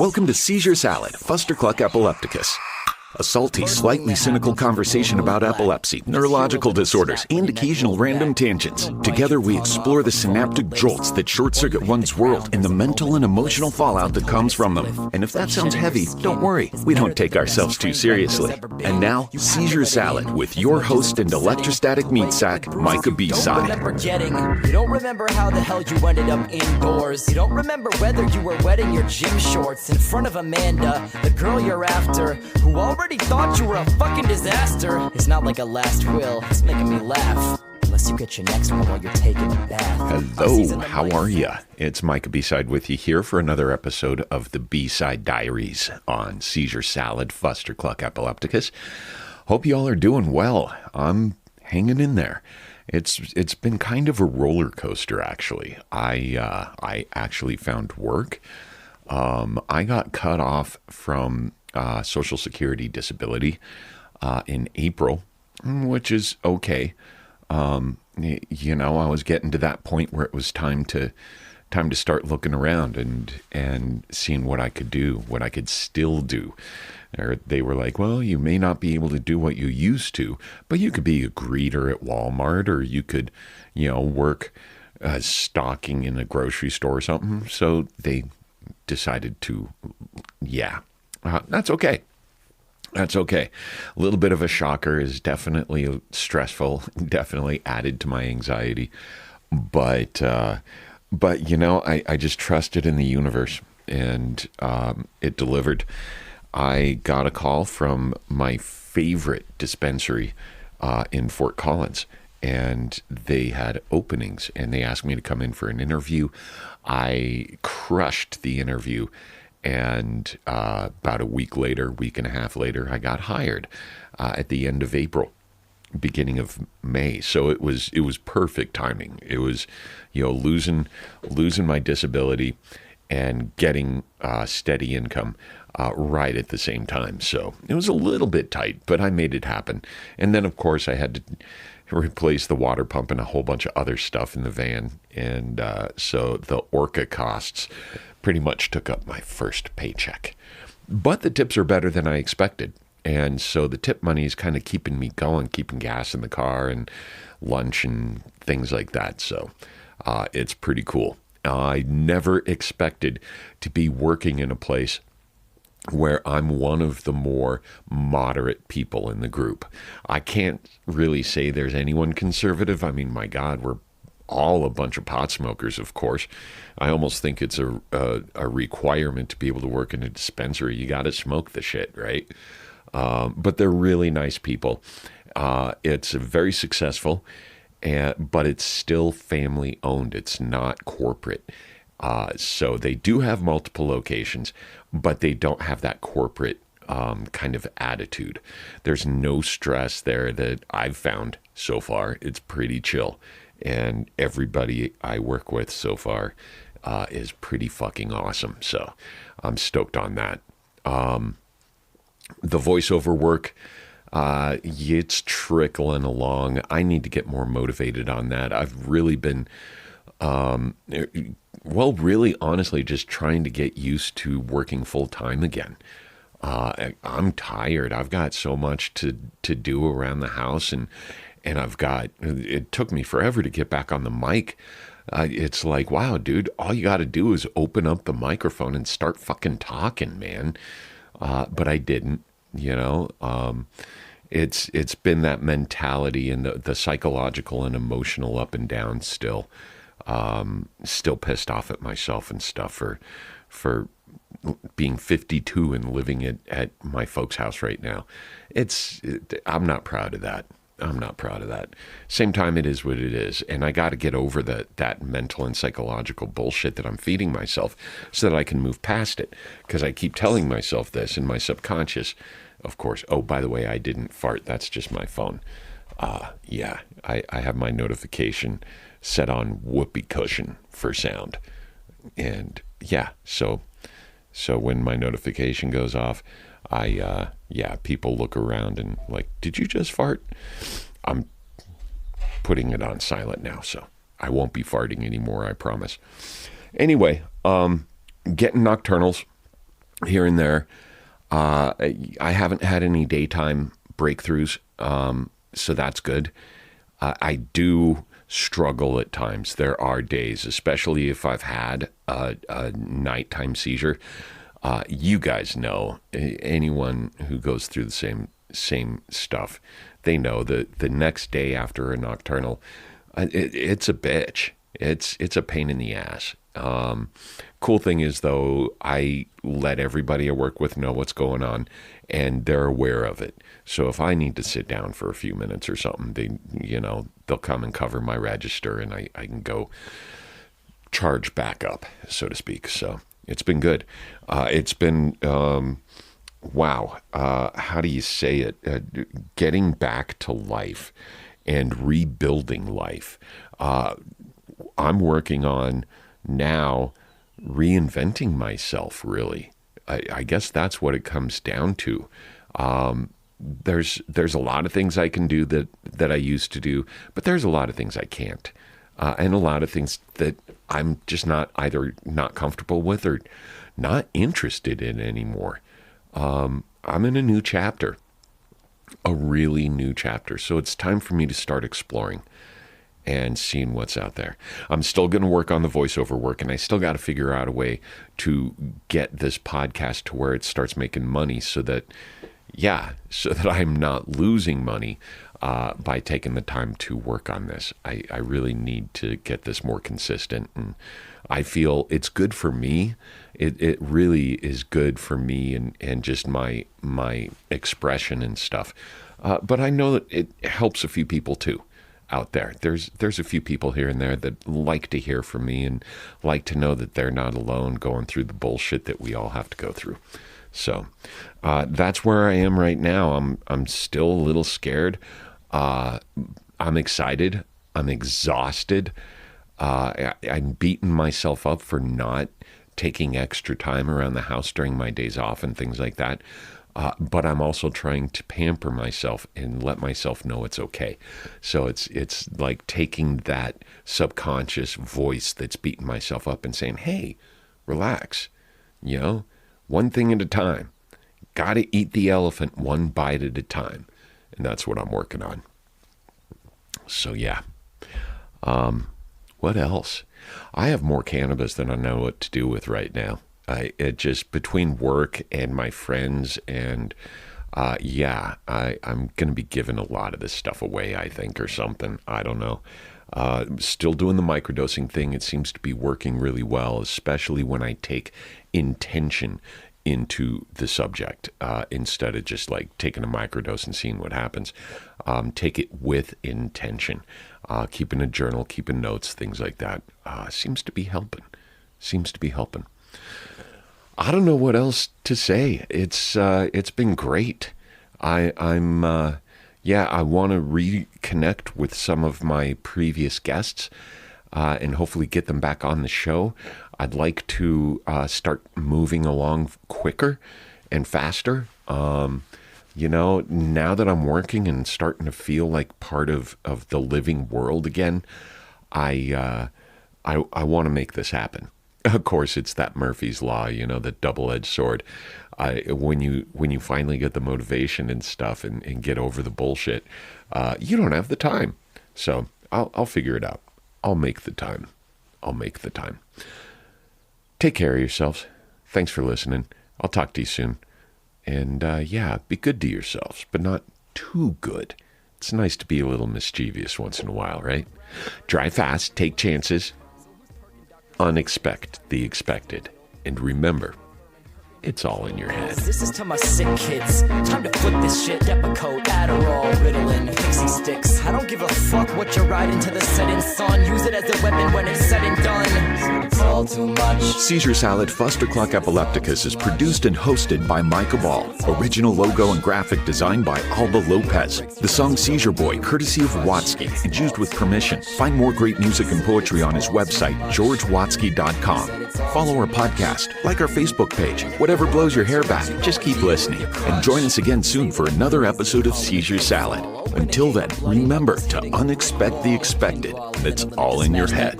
Welcome to Seizure Salad, Fustercluck Epilepticus. A salty, slightly cynical conversation about epilepsy, neurological disorders, and occasional random tangents. Together we explore the synaptic jolts that short-circuit one's world and the mental and emotional fallout that comes from them. And if that sounds heavy, don't worry, we don't take ourselves too seriously. And now, Seizure Salad with your host and electrostatic meat sack, Micah B-side. You don't remember how the hell you ended up indoors. You don't remember whether you were wetting your gym shorts in front of Amanda, the girl you're after, who already thought you were a fucking disaster. It's not like a last will, it's making me laugh. Unless you get your next one while you're taking a bath. Hello, how are ya? It's Micah B-side with you here for another episode of the B-side Diaries on Seizure Salad, Fustercluck Epilepticus. Hope y'all are doing well. I'm hanging in there. It's been kind of a roller coaster, actually. I actually found work. I got cut off from Social Security disability in April, which is okay. You know, I was getting to that point where it was time to start looking around and seeing what I could do, what I could still do. They were like, well, you may not be able to do what you used to, but you could be a greeter at Walmart, or you could, work stocking in a grocery store or something. So they decided to, that's okay. That's okay. A little bit of a shocker, is definitely stressful, definitely added to my anxiety. But I just trusted in the universe, and it delivered. I got a call from my favorite dispensary in Fort Collins, and they had openings, and they asked me to come in for an interview. I crushed the interview. And about a week and a half later, I got hired at the end of April, beginning of May. So it was perfect timing. It was, losing my disability and getting steady income right at the same time. So it was a little bit tight, but I made it happen. And then, of course, I had to replace the water pump and a whole bunch of other stuff in the van. And so the Orca costs pretty much took up my first paycheck. But the tips are better than I expected. And so the tip money is kind of keeping me going, keeping gas in the car and lunch and things like that. So it's pretty cool. I never expected to be working in a place where I'm one of the more moderate people in the group. I can't really say there's anyone conservative. I mean, my God, we're all a bunch of pot smokers, of course. I almost think it's a requirement to be able to work in a dispensary. You got to smoke the shit, right? But they're really nice people. It's very successful, but it's still family owned. It's not corporate. So they do have multiple locations, but they don't have that corporate kind of attitude. There's no stress there that I've found so far. It's pretty chill. And everybody I work with so far is pretty fucking awesome. So I'm stoked on that. The voiceover work, it's trickling along. I need to get more motivated on that. I've really been, really honestly, just trying to get used to working full time again. I'm tired. I've got so much to do around the house, and it took me forever to get back on the mic. It's like, wow, dude, all you got to do is open up the microphone and start fucking talking, man. But I didn't, it's been that mentality and the psychological and emotional up and down still pissed off at myself and stuff for being 52 and living at my folks' house right now. I'm not proud of that. Same time, it is what it is. And I got to get over that mental and psychological bullshit that I'm feeding myself so that I can move past it. Because I keep telling myself this in my subconscious, of course. Oh, by the way, I didn't fart. That's just my phone. I have my notification set on whoopee cushion for sound. And so when my notification goes off, people look around and like, did you just fart? I'm putting it on silent now, so I won't be farting anymore, I promise. Anyway, getting nocturnals. here and there. I haven't had any daytime breakthroughs, so that's good. I do struggle at times. There are days, especially if I've had a nighttime seizure. You guys know, anyone who goes through the same stuff, they know that the next day after a nocturnal, it's a bitch. It's a pain in the ass. Cool thing is, though, I let everybody I work with know what's going on, and they're aware of it. So if I need to sit down for a few minutes or something, they'll come and cover my register, and I can go charge back up, so to speak. So it's been good. It's been, wow. How do you say it? Getting back to life and rebuilding life. I'm working on now reinventing myself, really. I guess that's what it comes down to. There's a lot of things I can do that I used to do, but there's a lot of things I can't. And a lot of things that I'm just either not comfortable with or not interested in anymore. I'm in a new chapter, a really new chapter. So it's time for me to start exploring and seeing what's out there. I'm still going to work on the voiceover work, and I still got to figure out a way to get this podcast to where it starts making money so that I'm not losing money by taking the time to work on this. I really need to get this more consistent, and I feel it's good for me. It really is good for me and just my expression and stuff. But I know that it helps a few people too out there. There's a few people here and there that like to hear from me and like to know that they're not alone going through the bullshit that we all have to go through. So that's where I am right now. I'm still a little scared. I'm excited. I'm exhausted. I'm beating myself up for not taking extra time around the house during my days off and things like that. But I'm also trying to pamper myself and let myself know it's okay. So it's like taking that subconscious voice that's beating myself up and saying, hey, relax, one thing at a time. Got to eat the elephant one bite at a time. And that's what I'm working on. So yeah. What else? I have more cannabis than I know what to do with right now. It just between work and my friends and I'm going to be giving a lot of this stuff away, I think, or something. I don't know. Still doing the microdosing thing. It seems to be working really well, especially when I take intention into the subject instead of just like taking a microdose and seeing what happens. Take it with intention. Keeping a journal, keeping notes, things like that. Seems to be helping. I don't know what else to say. It's been great. I want to reconnect with some of my previous guests and hopefully get them back on the show. I'd like to start moving along quicker and faster. Now that I'm working and starting to feel like part of the living world again, I want to make this happen. Of course, it's that Murphy's Law, the double-edged sword. When you finally get the motivation and stuff and get over the bullshit, you don't have the time. So I'll figure it out. I'll make the time. Take care of yourselves. Thanks for listening. I'll talk to you soon. And be good to yourselves, but not too good. It's nice to be a little mischievous once in a while, right? Drive fast, take chances. Unexpect the expected. And remember, it's all in your head. This is to my sick kids. Time to flip this shit. Depakote, Adderall, Ritalin, Pixie sticks. I don't give a fuck what you're riding to the setting sun. Use it as a weapon when it's said and done. It's all too much. Seizure Salad Fustercluck Epilepticus is produced and hosted by Micah Ball. Original logo and graphic design by Alba Lopez. The song Seizure Boy, courtesy of Watsky, and used with permission. Find more great music and poetry on his website, georgewatsky.com. Follow our podcast, like our Facebook page. Whatever blows your hair back, just keep listening. And join us again soon for another episode of Seizure Salad. Until then, remember to unexpect the expected. That's all in your head.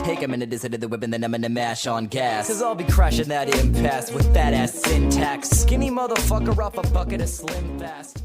Take a minute to sit at the whip and then I'm gonna mash on gas. Cause I'll be crashing that impasse with that ass syntax. Skinny motherfucker off a bucket of Slim Fast.